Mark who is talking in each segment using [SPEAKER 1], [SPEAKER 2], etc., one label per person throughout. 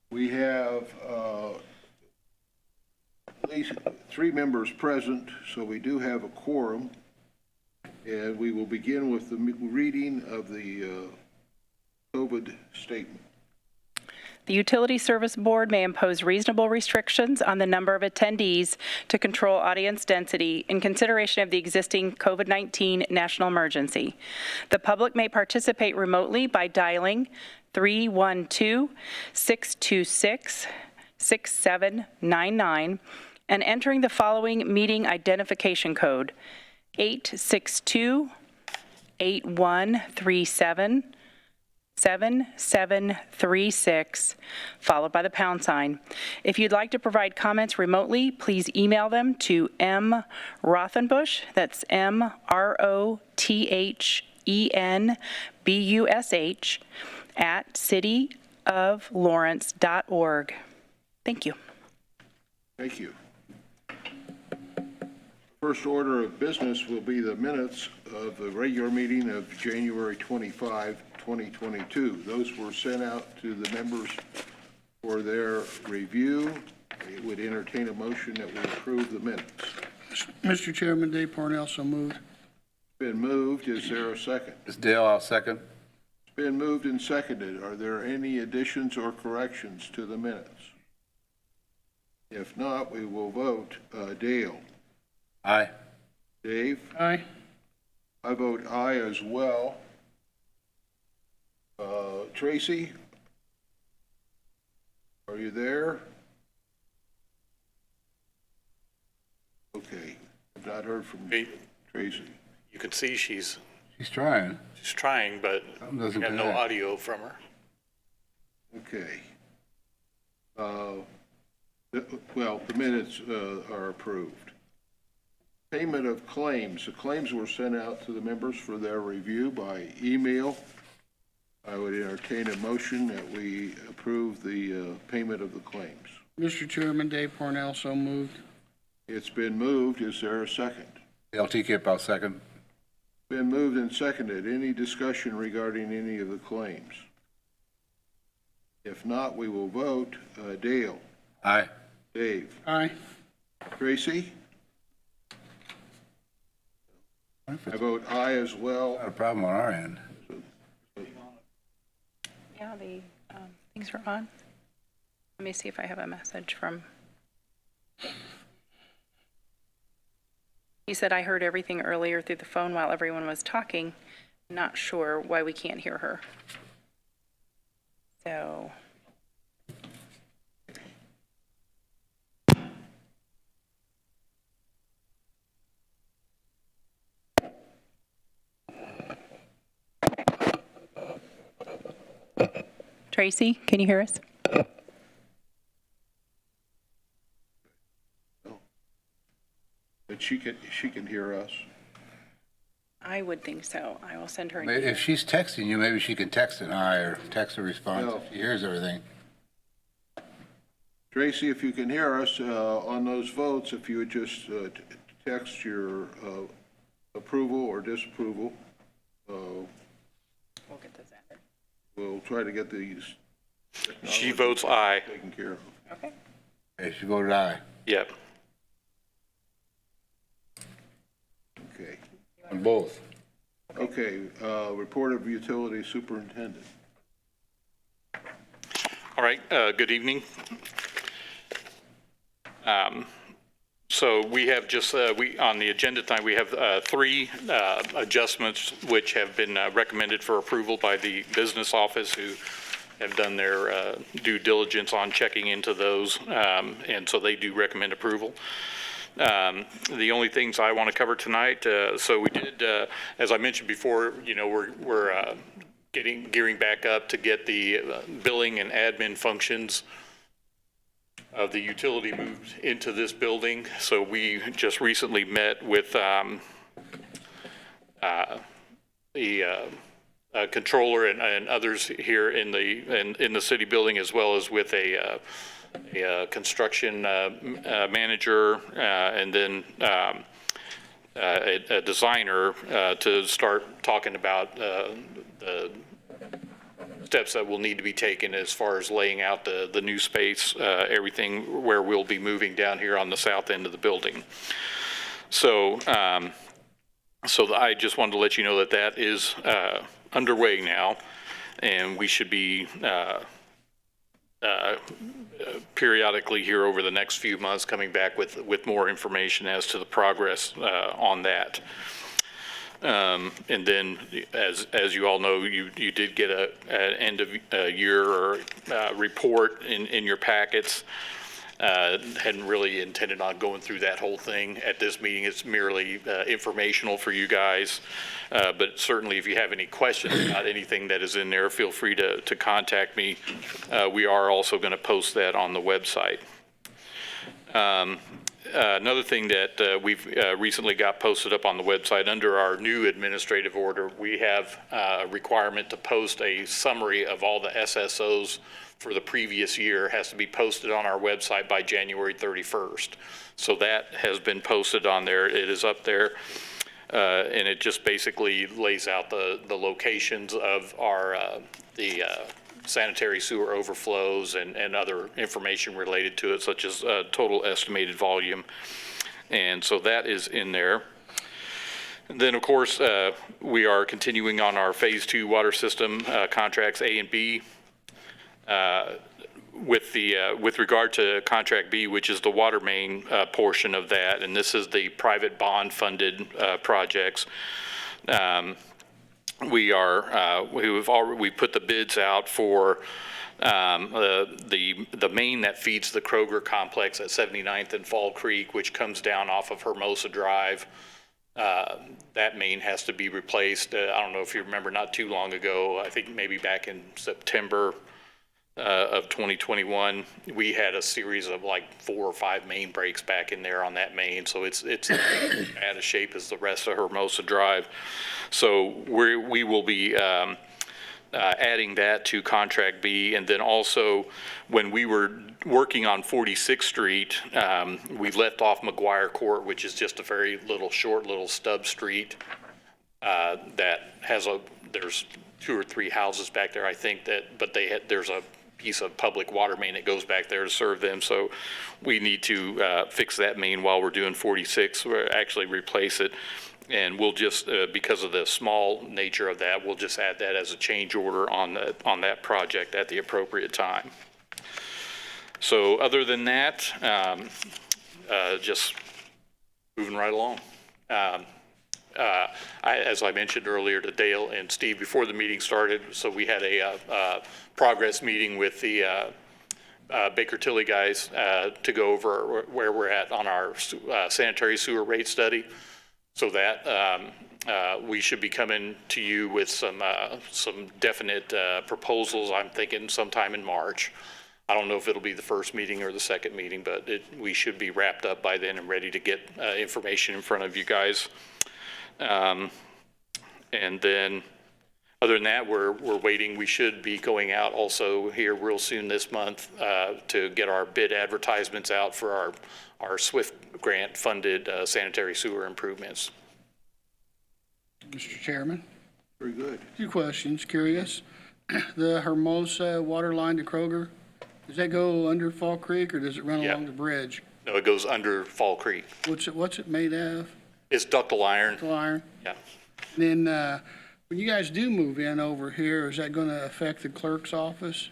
[SPEAKER 1] We have at least 3 members present, so we do have a quorum. And we will begin with the reading of the COVID statement.
[SPEAKER 2] The Utility Service Board may impose reasonable restrictions on the number of attendees to control audience density in consideration of the existing COVID-19 national emergency. The public may participate remotely by dialing 312-626-6799 and entering the following meeting identification code: 862-8137. 7736, followed by the pound sign. If you'd like to provide comments remotely, please email them to M. Rothenbush, that's MROTHENBUSH, at cityoflawrence.org. Thank you.
[SPEAKER 1] Thank you. First order of business will be the minutes of the regular meeting of January 25, 2022. Those were sent out to the members for their review. It would entertain a motion that we approve the minutes.
[SPEAKER 3] Mr. Chairman, Dave Parnell, so moved.
[SPEAKER 1] Been moved. Is there a second?
[SPEAKER 4] It's Dale, I'll second.
[SPEAKER 1] It's been moved and seconded. Are there any additions or corrections to the minutes? If not, we will vote. Dale?
[SPEAKER 4] Aye.
[SPEAKER 1] Dave?
[SPEAKER 3] Aye.
[SPEAKER 1] I vote aye as well. Tracy? Are you there? Okay. I've not heard from Tracy.
[SPEAKER 5] You can see she's
[SPEAKER 4] Trying.
[SPEAKER 5] trying, but we
[SPEAKER 4] Doesn't
[SPEAKER 5] have no
[SPEAKER 4] connect.
[SPEAKER 5] audio from her.
[SPEAKER 1] Okay. Well, the minutes are approved. Payment of claims. The claims were sent out to the members for their review by email. I would entertain a motion that we approve the payment of the claims.
[SPEAKER 3] Mr. Chairman, Dave Parnell, so moved.
[SPEAKER 1] It's been moved. Is there a second?
[SPEAKER 4] Dale T. I'll second.
[SPEAKER 1] Been moved and seconded. Any discussion regarding any of the claims? If not, we will vote. Dale?
[SPEAKER 4] Aye.
[SPEAKER 1] Dave?
[SPEAKER 3] Aye.
[SPEAKER 1] Tracy? I vote aye as well.
[SPEAKER 4] Not a problem on our end.
[SPEAKER 2] Yeah, the things are on. Let me see if I have a message from. He said I heard everything earlier through the phone while everyone was talking. Not sure why we can't hear her. So. Tracy, can you hear us?
[SPEAKER 1] But she can hear us.
[SPEAKER 2] I would think so. I will send her an
[SPEAKER 4] If she's texting you, maybe she can text an aye or text a response
[SPEAKER 1] No.
[SPEAKER 4] if she hears everything.
[SPEAKER 1] Tracy, if you can hear us on those votes, if you would just text your approval or disapproval,
[SPEAKER 2] We'll get this added.
[SPEAKER 1] we'll try to get these
[SPEAKER 5] She votes aye.
[SPEAKER 1] taken care of.
[SPEAKER 2] Okay.
[SPEAKER 4] Okay, she voted aye
[SPEAKER 5] Yep.
[SPEAKER 1] Okay.
[SPEAKER 4] on both.
[SPEAKER 1] Okay, report of utility superintendent.
[SPEAKER 5] All right, good evening. So we have just, on the agenda tonight, we have 3 adjustments which have been recommended for approval by the business office, who have done their due diligence on checking into those, and so they do recommend approval. The only things I want to cover tonight, so we did, as I mentioned before, you know, we're gearing back up to get the billing and admin functions of the utility moved into this building. So we just recently met with the controller and others here in the city building, as well as with a construction manager and then a designer to start talking about the steps that will need to be taken as far as laying out the new space, everything where we'll be moving down here on the south end of the building. So, so I just wanted to let you know that that is underway now, and we should be periodically here over the next few months coming back with more information as to the progress on that. And then, as you all know, you did get an end of year report in your packets. Hadn't really intended on going through that whole thing at this meeting. It's merely informational for you guys. But certainly, if you have any questions about anything that is in there, feel free to contact me. We are also going to post that on the website. Another thing that we've recently got posted up on the website, under our new administrative order, we have a requirement to post a summary of all the SSOs for the previous year. Has to be posted on our website by January 31st. So that has been posted on there. It is up there. And it just basically lays out the locations of our sanitary sewer overflows and other information related to it, such as total estimated volume. And so that is in there. And then, of course, we are continuing on our Phase 2 water system contracts A and B. With regard to contract B, which is the water main portion of that, and this is the private bond funded projects. We put the bids out for the main that feeds the Kroger complex at 79th and Fall Creek, which comes down off of Hermosa Drive. That main has to be replaced. I don't know if you remember, not too long ago, I think maybe back in September of 2021, we had a series of like 4 or 5 main breaks back in there on that main. So it's out of shape as the rest of Hermosa Drive. So we will be adding that to contract B. And then also, when we were working on 46th Street, we left off McGuire Court, which is just a very short little stub street that has there's 2 or 3 houses back there, I think, but there's a piece of public water main that goes back there to serve them. So we need to fix that main while we're doing 46, or actually replace it. And we'll just, because of the small nature of that, we'll just add that as a change order on that project at the appropriate time. So other than that, just moving right along. As I mentioned earlier to Dale and Steve before the meeting started, so we had a progress meeting with the Baker Tilly guys to go over where we're at on our sanitary sewer rate study. So that we should be coming to you with some definite proposals. I'm thinking sometime in March. I don't know if it'll be the first meeting or the second meeting, but we should be wrapped up by then and ready to get information in front of you guys. And then, other than that, we're waiting. We should be going out also here real soon this month to get our bid advertisements out for our SWIFT grant funded sanitary sewer improvements.
[SPEAKER 3] Mr. Chairman,
[SPEAKER 1] Very good.
[SPEAKER 3] 2 questions, curious. The Hermosa water line to Kroger, does that go under Fall Creek or does it run along the bridge?
[SPEAKER 5] No, it goes under Fall Creek.
[SPEAKER 3] What's it made of?
[SPEAKER 5] It's ductile iron.
[SPEAKER 3] Ductile iron?
[SPEAKER 5] Yeah.
[SPEAKER 3] Then when you guys do move in over here, is that going to affect the clerk's office?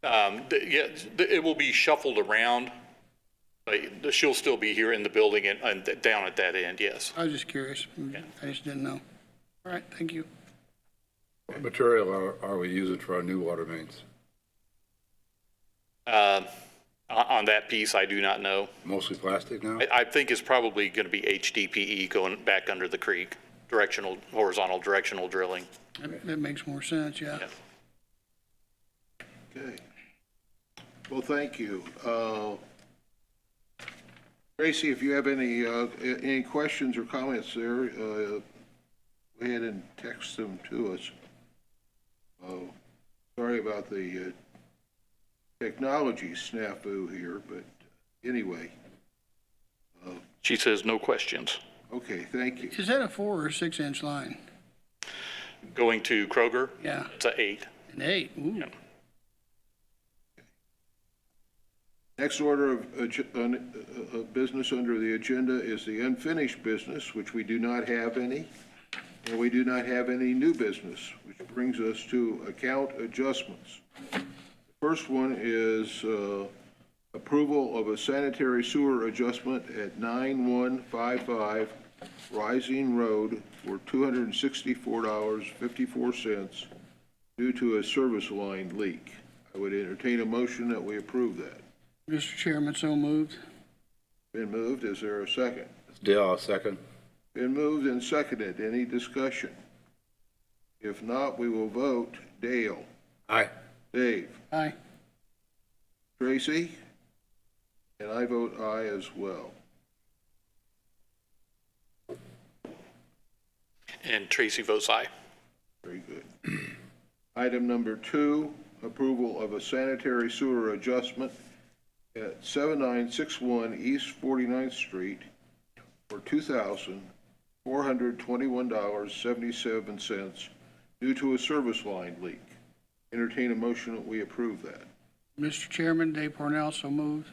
[SPEAKER 5] It will be shuffled around, but she'll still be here in the building and down at that end, yes.
[SPEAKER 3] I was just curious. I just didn't know. All right, thank you.
[SPEAKER 4] What material are we using for our new water mains?
[SPEAKER 5] On that piece, I do not know.
[SPEAKER 4] Mostly plastic now?
[SPEAKER 5] I think it's probably going to be HDPE going back under the creek, horizontal directional drilling.
[SPEAKER 3] That makes more sense, yeah.
[SPEAKER 1] Okay. Well, thank you. Tracy, if you have any questions or comments there, go ahead and text them to us. Sorry about the technology snafu here, but anyway.
[SPEAKER 5] She says no questions.
[SPEAKER 1] Okay, thank you.
[SPEAKER 3] Is that a 4 or 6 inch line?
[SPEAKER 5] Going to Kroger,
[SPEAKER 3] Yeah,
[SPEAKER 5] it's a 8.
[SPEAKER 3] an 8, ooh.
[SPEAKER 5] Yeah.
[SPEAKER 1] Next order of business under the agenda is the unfinished business, which we do not have any, and we do not have any new business, which brings us to account adjustments. The first one is approval of a sanitary sewer adjustment at 9155 Rising Road for $264.54 due to a service line leak. I would entertain a motion that we approve that.
[SPEAKER 3] Mr. Chairman, so moved.
[SPEAKER 1] Been moved, is there a second?
[SPEAKER 4] Dale, I'll second.
[SPEAKER 1] Been moved and seconded, any discussion? If not, we will vote. Dale?
[SPEAKER 4] Aye.
[SPEAKER 1] Dave?
[SPEAKER 3] Aye.
[SPEAKER 1] Tracy? And I vote aye as well.
[SPEAKER 5] And Tracy votes aye.
[SPEAKER 1] Very good. Item number 2, approval of a sanitary sewer adjustment at 7961 East 49th Street for $2,421.77 due to a service line leak. Entertain a motion that we approve that.
[SPEAKER 3] Mr. Chairman, Dave Parnell, so moved.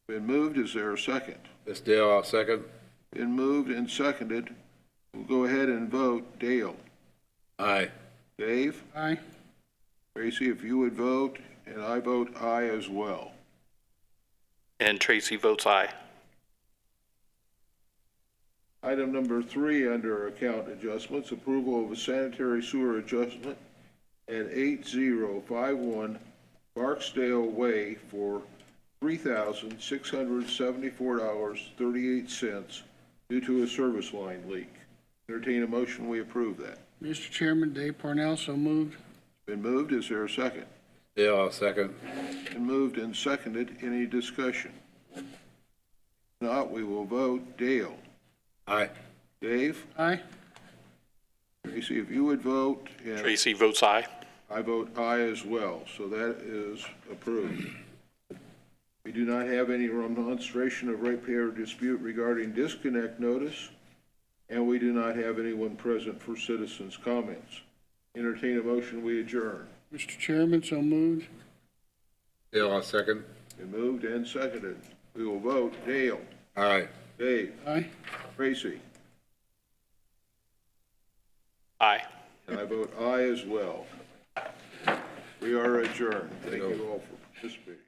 [SPEAKER 1] Been moved, is there a second?
[SPEAKER 4] This Dale, I'll second.
[SPEAKER 1] Been moved and seconded. We'll go ahead and vote. Dale?
[SPEAKER 4] Aye.
[SPEAKER 1] Dave?
[SPEAKER 3] Aye.
[SPEAKER 1] Tracy, if you would vote, and I vote aye as well.
[SPEAKER 5] And Tracy votes aye.
[SPEAKER 1] Item number 3 under account adjustments, approval of a sanitary sewer adjustment at 8051 Barksdale Way for $3,674.38 due to a service line leak. Entertain a motion, we approve that.
[SPEAKER 3] Mr. Chairman, Dave Parnell, so moved.
[SPEAKER 1] Been moved, is there a second?
[SPEAKER 4] Dale, I'll second.
[SPEAKER 1] Been moved and seconded, any discussion? If not, we will vote. Dale?
[SPEAKER 4] Aye.
[SPEAKER 1] Dave?
[SPEAKER 3] Aye.
[SPEAKER 1] Tracy, if you would vote, and
[SPEAKER 5] Tracy votes aye.
[SPEAKER 1] I vote aye as well, so that is approved. We do not have any remonstration of ratepayer dispute regarding disconnect notice, and we do not have anyone present for citizens' comments. Entertain a motion, we adjourn.
[SPEAKER 3] Mr. Chairman, so moved.
[SPEAKER 4] Dale, I'll second.
[SPEAKER 1] Been moved and seconded. We will vote. Dale?
[SPEAKER 4] Aye.
[SPEAKER 1] Dave?
[SPEAKER 3] Aye.
[SPEAKER 1] Tracy?
[SPEAKER 5] Aye.
[SPEAKER 1] And I vote aye as well. We are adjourned. Thank you all for participating.